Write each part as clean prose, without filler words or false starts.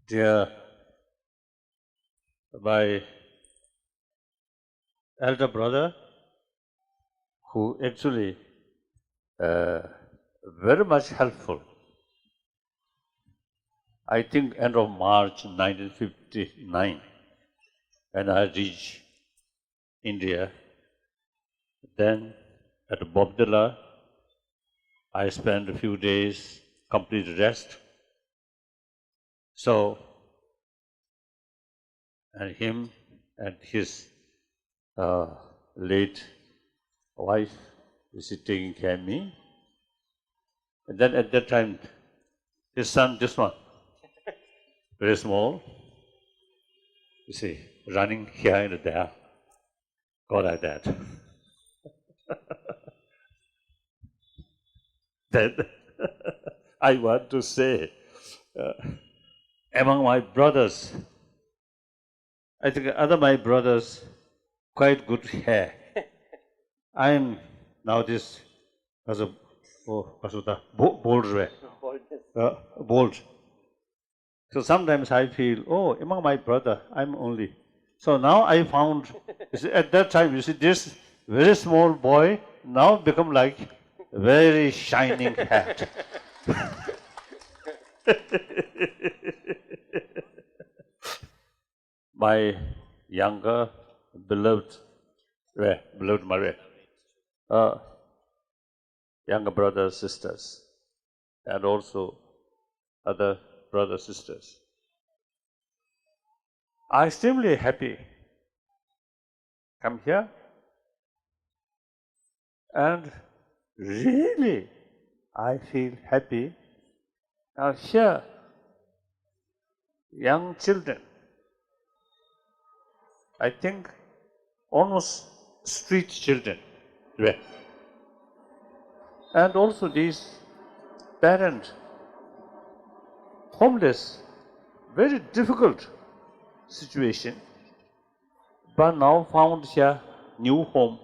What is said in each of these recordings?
Dear, my elder brother, who actually very much helpful. I think end of March 1959, when I reached India, then at Bobdilla, I spent a few days complete rest. So, and him and his late wife is taking care of me. And then at that time, his son, this one, very small, you see, running here and there, go like that. Then I want to say, among my brothers, I think other my brothers, quite good hair. I am now this as a bold way. Bold. So sometimes I feel, oh, among my brother, I'm only. So now I found, you see, at that time, you see, this very small boy now become like a very shining hat. My younger, beloved Maria, younger brothers, sisters, and also other brothers, sisters. I'm extremely happy. Come here, and really, I feel happy. Now here, young children, I think almost street children, and also these parents, homeless, very difficult situation, but now found here new home.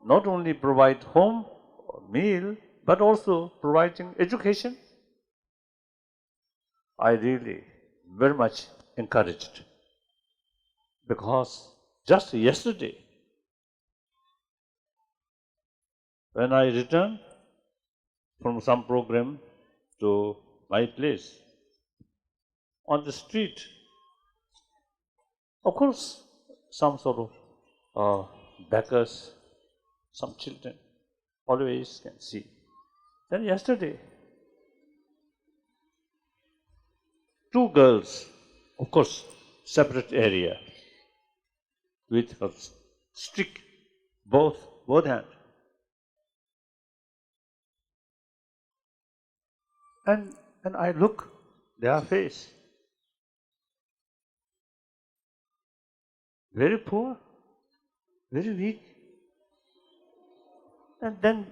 Not only provide home or meal, but also providing education. I really very much encouraged, because just yesterday, when I returned from some program to my place, on the street, of course, some sort of beggars, some children, always can see. Then yesterday, two girls, of course, separate area, with a stick, both hands. And I look their face, very poor, very weak. And then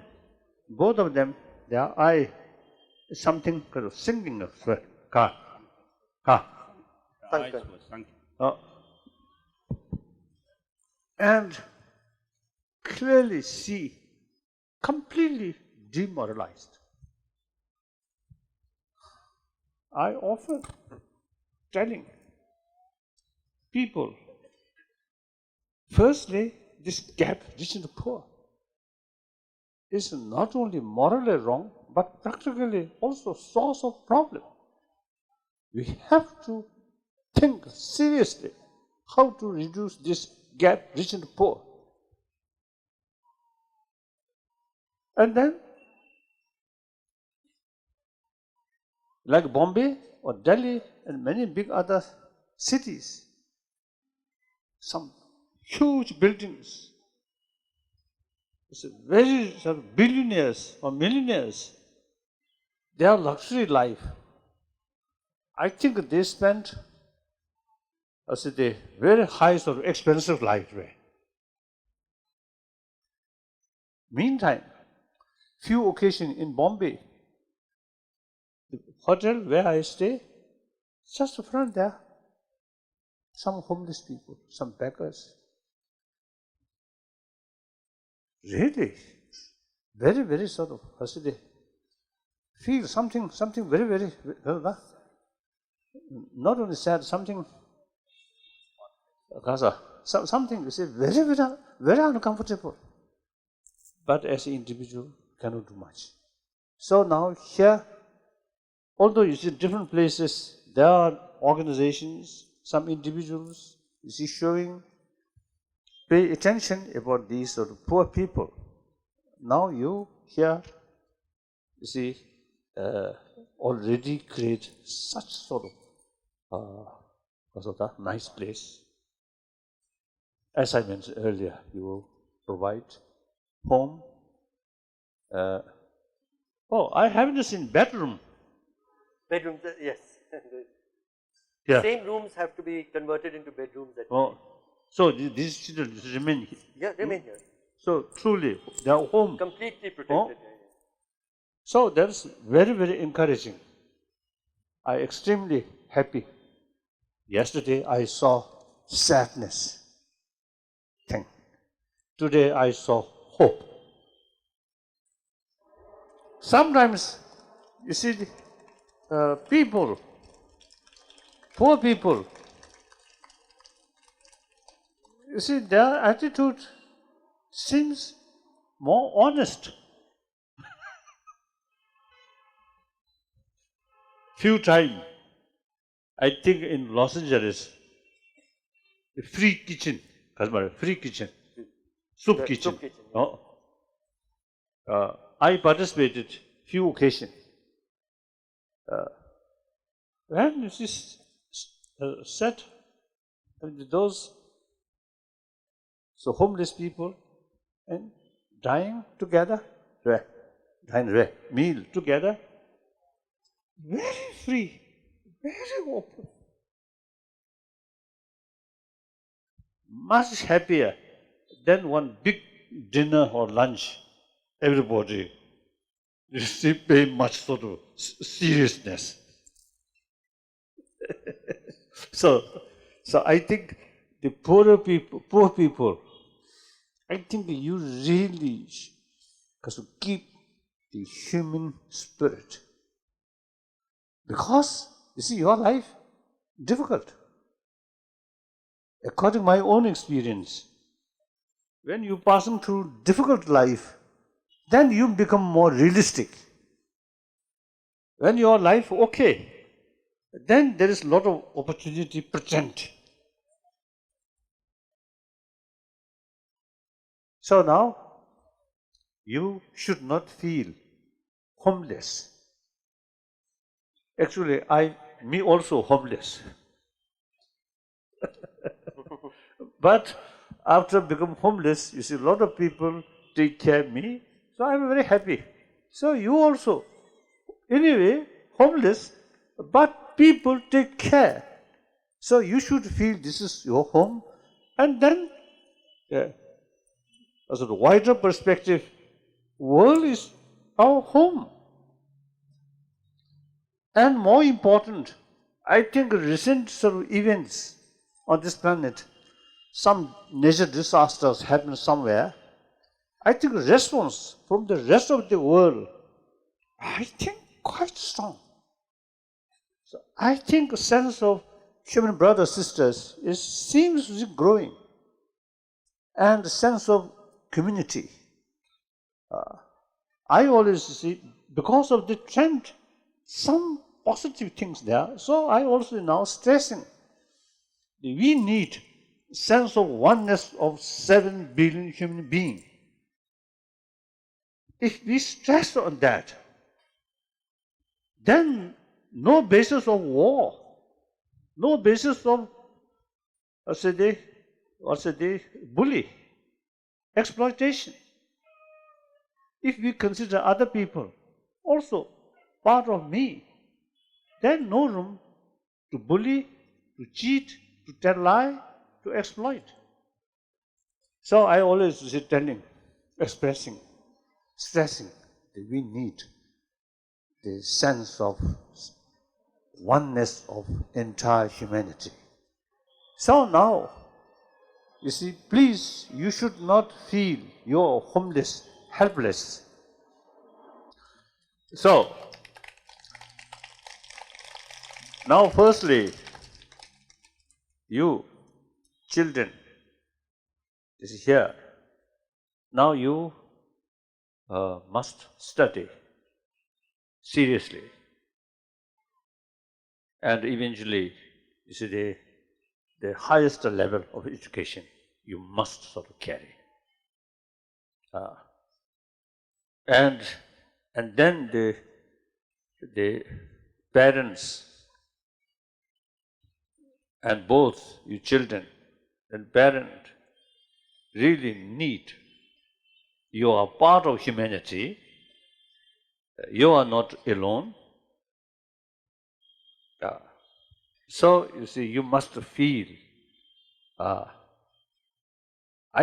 both of them, their eye is something kind of singing of ka. And clearly see, completely demoralized. I often telling people, firstly, this gap rich and poor is not only morally wrong, but practically also source of problem. We have to think seriously how to reduce this gap rich and poor. And then, like Bombay or Delhi and many big other cities, some huge buildings, it's very sort of billionaires or millionaires, their luxury life. I think they spend, the very high sort of expensive life way. Meantime, few occasions in Bombay, the hotel where I stay, just in front there, some homeless people, some beggars. Really, very, very sort of, feel something very, very, not only sad, something, something you say very uncomfortable. But as an individual, cannot do much. So now here, although you see different places, there are organizations, some individuals, you see showing, pay attention about these sort of poor people. Now you here, you see, already create such sort of nice place. As I mentioned earlier, you provide home. I haven't seen bedroom. Bedrooms, yes. Yeah. Same rooms have to be converted into bedrooms. So these children remain here. Yeah, remain here. So truly, their home. Completely protected. Oh. Yeah. So that's very, very encouraging. I extremely happy. Yesterday I saw sadness thing. Today I saw hope. Sometimes, you see, people, poor people, you see, their attitude seems more honest. Few times, I think in Los Angeles, free kitchen, soup kitchen. I participated few occasions. And you see, set those homeless people and dying together, meal together, very free, very open, much happier than one big dinner or lunch. Everybody, you see, pay much sort of seriousness. So I think the poor people, I think you really have to keep the human spirit. Because, you see, your life, difficult. According to my own experience, when you're passing through difficult life, then you become more realistic. When your life okay, then there is a lot of opportunity present. So now, you should not feel homeless. Actually, me also homeless. But after become homeless, you see a lot of people take care of me, so I'm very happy. So you also, anyway, homeless, but people take care. So you should feel this is your home, and then, as a wider perspective, world is our home. And more important, I think recent sort of events on this planet, some natural disasters happen somewhere, I think response from the rest of the world, I think quite strong. So I think a sense of human brothers, sisters seems to be growing. And the sense of community. I always see, because of the trend, some positive things there. So I also now stressing, we need sense of oneness of 7 billion human beings. If we stress on that, then no basis of war, no basis of, bully, exploitation. If we consider other people also part of me, then no room to bully, to cheat, to tell lie, to exploit. So I always telling, expressing, stressing that we need the sense of oneness of entire humanity. So now, you see, please, you should not feel you're homeless, helpless. So, Now, firstly, you children is here. Now you must study seriously, and eventually, you see, the highest level of education you must sort of carry. And then the parents and both you children and parent really need. You are part of humanity. You are not alone. So you see, you must feel, I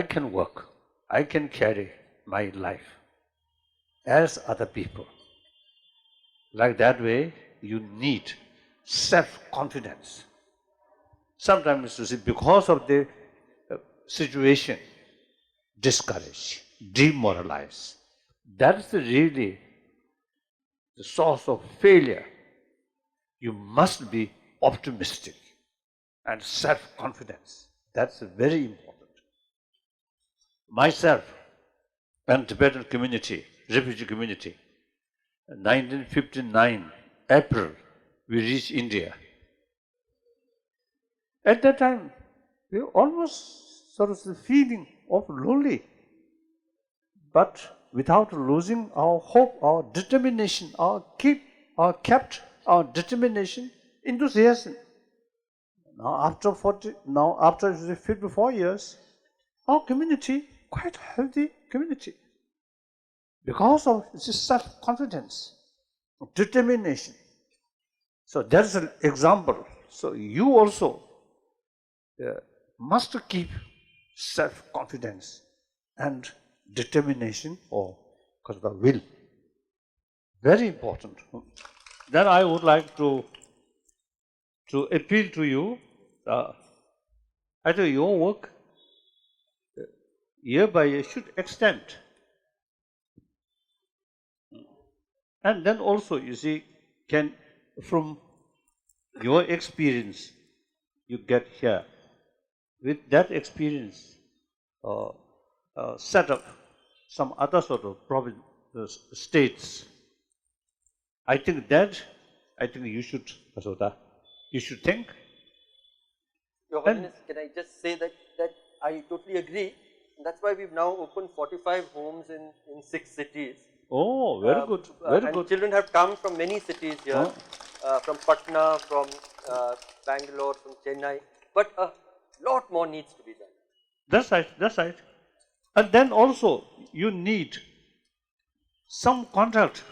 can work, I can carry my life as other people. Like that way, you need self-confidence. Sometimes you see, because of the situation, discouraged, demoralized. That's really the source of failure. You must be optimistic and self-confidence. That's very important. Myself and Tibetan community, refugee community, 1959, April, we reached India. At that time, we were almost sort of the feeling of lonely, but without losing our hope, our determination, kept our determination, enthusiasm. Now after 54 years, our community, quite healthy community, because of this self-confidence, determination. So that's an example. So you also must keep self-confidence and determination or the will. Very important. Then I would like to appeal to you. I think your work year by year should extend. And then also, you see, from your experience you get here, with that experience, set up some other sort of states. I think you should, Pasota, you should think. Your Holiness, can I just say that I totally agree. That's why we've now opened 45 homes in 6 cities. Oh, very good, very and good. Children have come from many cities here, from Patna, from Bangalore, from Chennai. But a lot more needs to be done. That's right, that's right. And then also, you need some contact,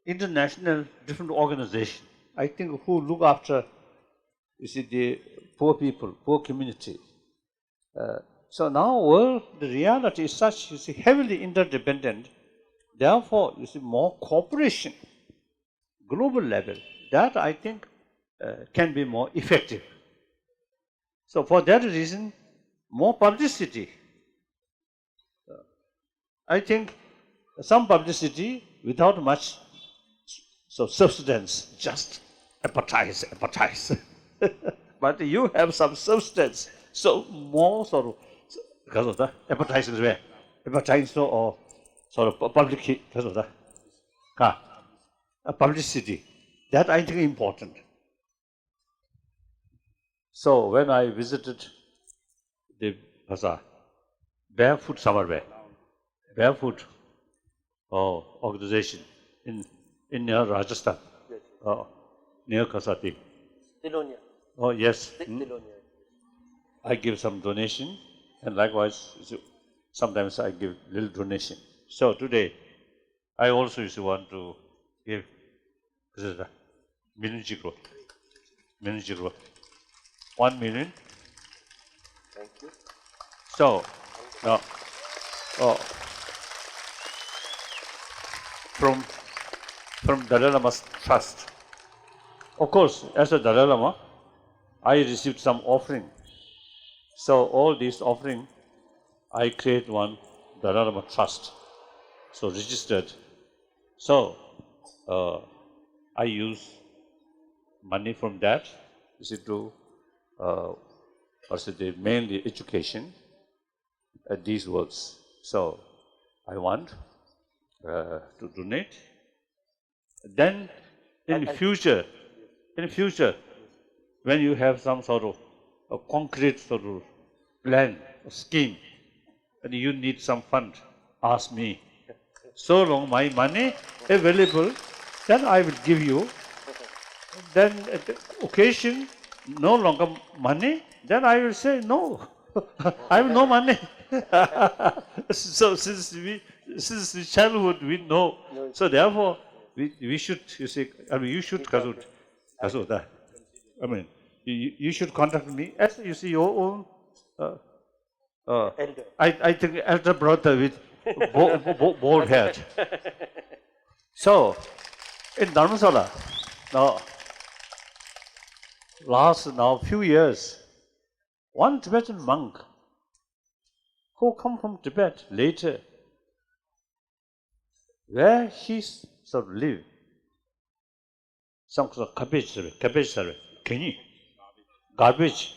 international, different organization, I think, who look after, you see, the poor people, poor community. So now, the reality is such, you see, heavily interdependent. Therefore, you see, more cooperation, global level, that I think can be more effective. So for that reason, more publicity. I think some publicity without much substance, just advertise. But you have some substance, so more sort of, because of the advertising way, advertising or sort of public, because of the publicity. That I think is important. So when I visited the Barefoot Samarway, Barefoot organization in near Rajasthan, near Kasati. Tilonia. Oh yes. Tilonia. I give some donation, and likewise, sometimes I give little donation. So today, I also want to give million jigro. 1 million. Thank you. So now, from Dalai Lama's trust. Of course, as a Dalai Lama, I received some offering. So all these offering, I create one Dalai Lama trust. So registered. So I use money from that, you see, to also the mainly education at these works. So I want to donate. Then in future, when you have some sort of a concrete sort of plan or scheme, and you need some fund, ask me. So long my money available, then I will give you. Then at the occasion, no longer money, then I will say no. I have no money. So since childhood we know. So therefore we should, you see, I mean you should Kasud. I mean you should contact me as you see your own Elder. I think elder brother with bald head. So in Dharamsala, last few years, one Tibetan monk who come from Tibet later, where he sort of live, some sort of cabbage, garbage.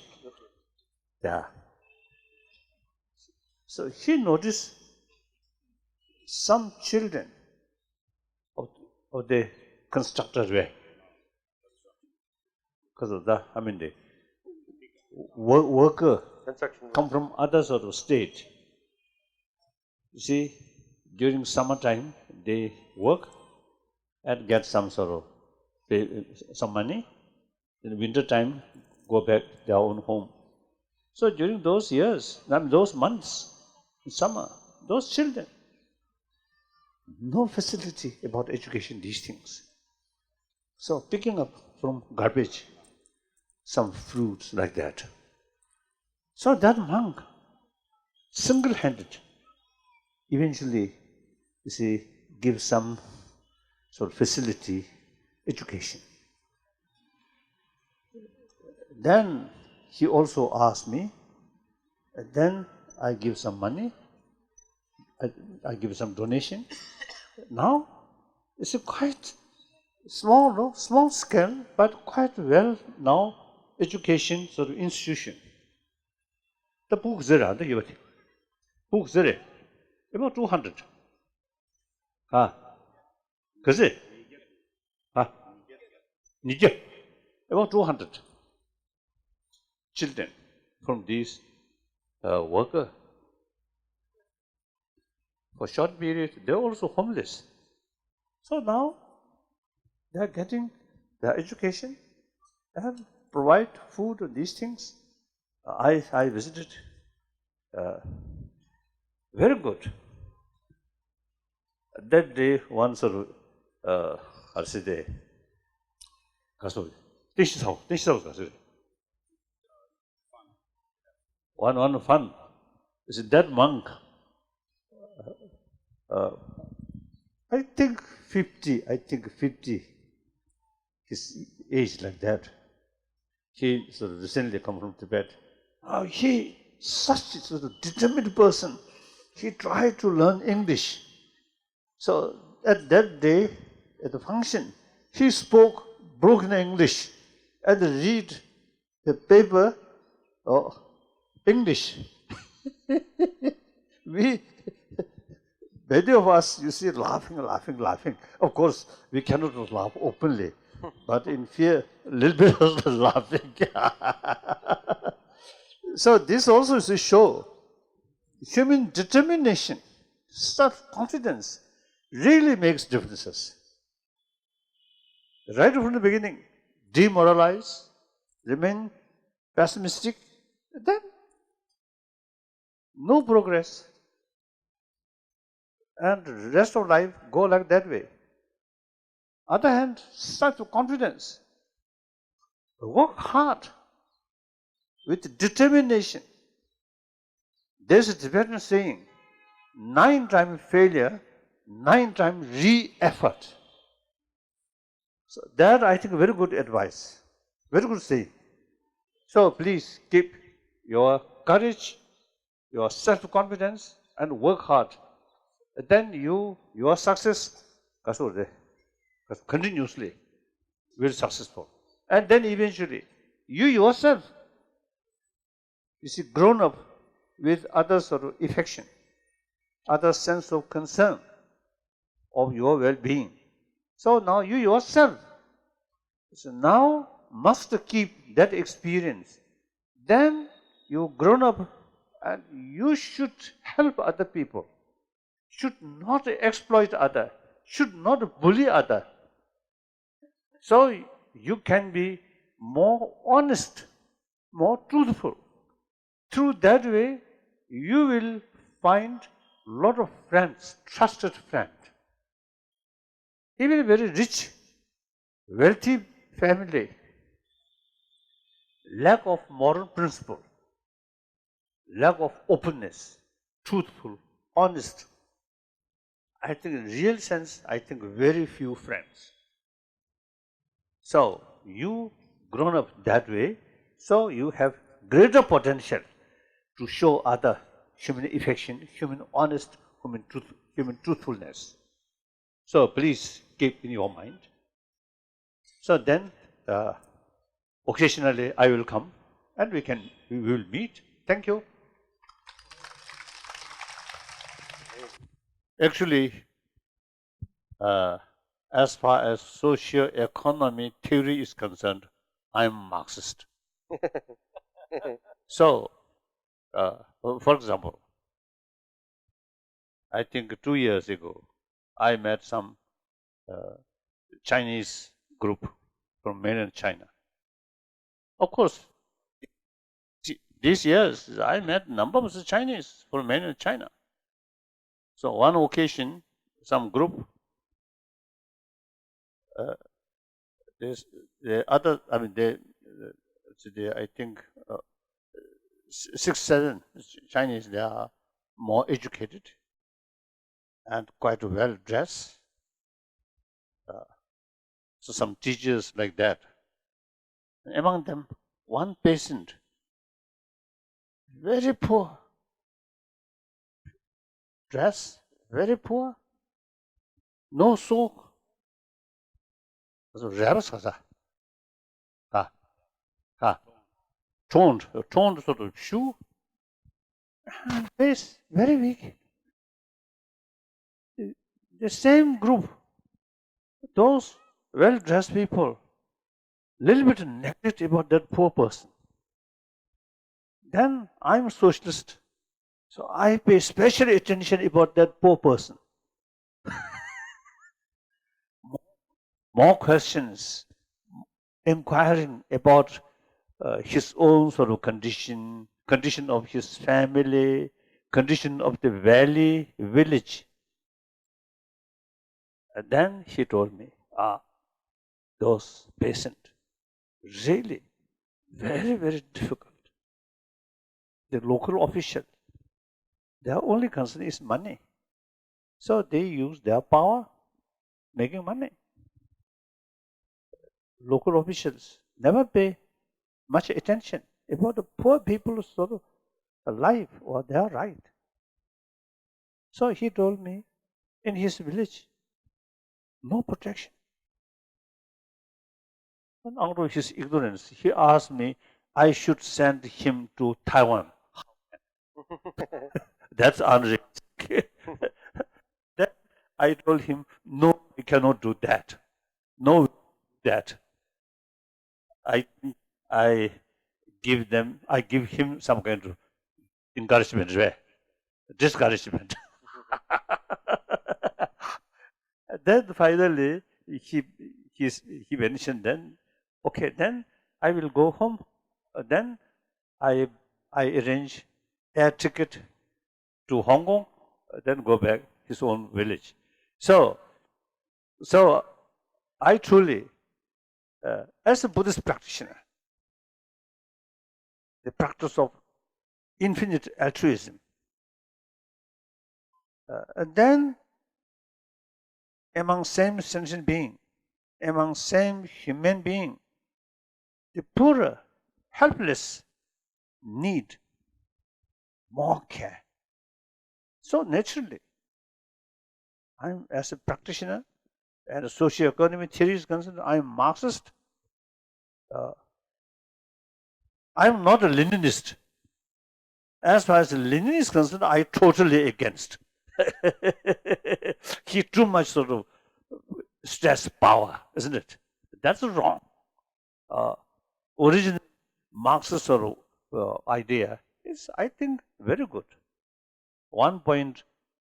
Yeah. So he noticed some children of the constructor way. Because of that, I mean the worker Construction. come from other sort of state. You see, during summertime they work and get some sort of some money. In winter time, go back to their own home. So during those years, I mean those months, in summer, those children, no facility about education, these things. So picking up from garbage, some fruits like that. So that monk, single-handed, eventually, you see, gives some sort of facility, education. Then he also asked me, and then I give some money, I give some donation. Now, it's a quite small scale, but quite well now education sort of institution. The book zero, book zero, about 200. Kaze? Niger, about 200 children from these workers. For short period, they're also homeless. So now they are getting their education and provide food and these things. I visited. Very good. That day, one sort of Harside Kasoi. This is how one fun. Is that monk? I think 50, his age like that. He sort of recently come from Tibet. He, such a sort of determined person, he tried to learn English. So at that day, at the function, he spoke broken English and read the paper English. Many of us, you see, laughing. Of course, we cannot laugh openly, but in fear, a little bit of laughing. So this also is a show. Human determination, self-confidence really makes differences. Right from the beginning, demoralize, remain pessimistic, then no progress. And rest of life go like that way. Other hand, self-confidence. Work hard with determination. There's a Tibetan saying, 9 times failure, 9 times re-effort. So that I think very good advice, very good saying. So please keep your courage, your self-confidence and work hard. Then your success continuously will be successful. And then eventually, you yourself, you see, grown up with other sort of affection, other sense of concern of your well-being. So now you yourself, so now must keep that experience. Then you grown up and you should help other people, should not exploit other, should not bully other. So you can be more honest, more truthful. Through that way, you will find a lot of friends, trusted friends. Even a very rich, wealthy family, lack of moral principle, lack of openness, truthful, honest. I think in real sense, I think very few friends. So you grown up that way, so you have greater potential to show other human affection, human honest, human truthfulness. So please keep in your mind. So then, occasionally I will come and we will meet. Thank you. Actually, as far as socio-economy theory is concerned, I'm Marxist. So, for example, I think 2 years ago, I met some Chinese group from mainland China. Of course, these years I met numbers of Chinese from mainland China. So one occasion, some group, the other, I mean, I think 6, 7 Chinese, they are more educated and quite well dressed. So some teachers like that. Among them, one patient, very poor, dress, very poor, no sock. 그래서 랩을 사자. toned sort of shoe, and face very weak. The same group, those well-dressed people, little bit neglect about that poor person. Then I'm socialist, so I pay special attention about that poor person. More questions, inquiring about his own sort of condition of his family, condition of the valley, village. And then he told me, those patients, really very, very difficult. The local official, their only concern is money. So they use their power making money. Local officials never pay much attention about the poor people's sort of life or their right. So he told me, in his village, no protection. And out of his ignorance, he asked me, I should send him to Taiwan. That's unrealistic. Then I told him, no, we cannot do that. No, that. I give him some kind of encouragement, discouragement. Then finally he mentioned, then okay, then I will go home. Then I arrange air ticket to Hong Kong, then go back his own village. So I truly, as a Buddhist practitioner, the practice of infinite altruism, and then among same sentient being, among same human being, the poorer, helpless need more care. So naturally, I'm, as a practitioner and a socio-economic theory is concerned, I'm Marxist. I'm not a Leninist. As far as Lenin is concerned, I totally against. He too much sort of stress power, isn't it? That's wrong. Original Marxist sort of idea is, I think, very good. One point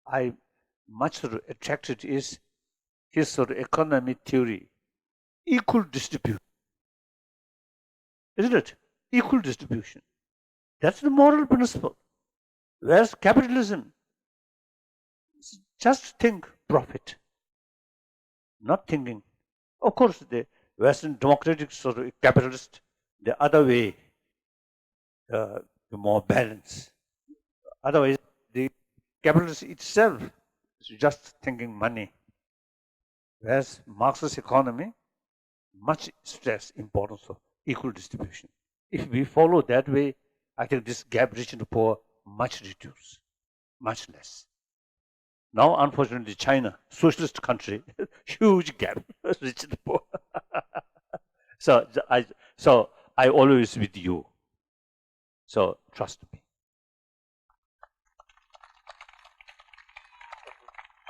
I much sort of attracted is his sort of economic theory, equal distribution, isn't it? Equal distribution. That's the moral principle. Whereas capitalism, just think profit, not thinking. Of course, the Western democratic sort of capitalist, the other way, the more balance. Otherwise, the capitalist itself is just thinking money. Whereas Marxist economy, much stress importance of equal distribution. If we follow that way, I think this gap rich and poor much reduced, much less. Now, unfortunately, China, socialist country, huge gap, rich and poor. so I always with you. So trust me.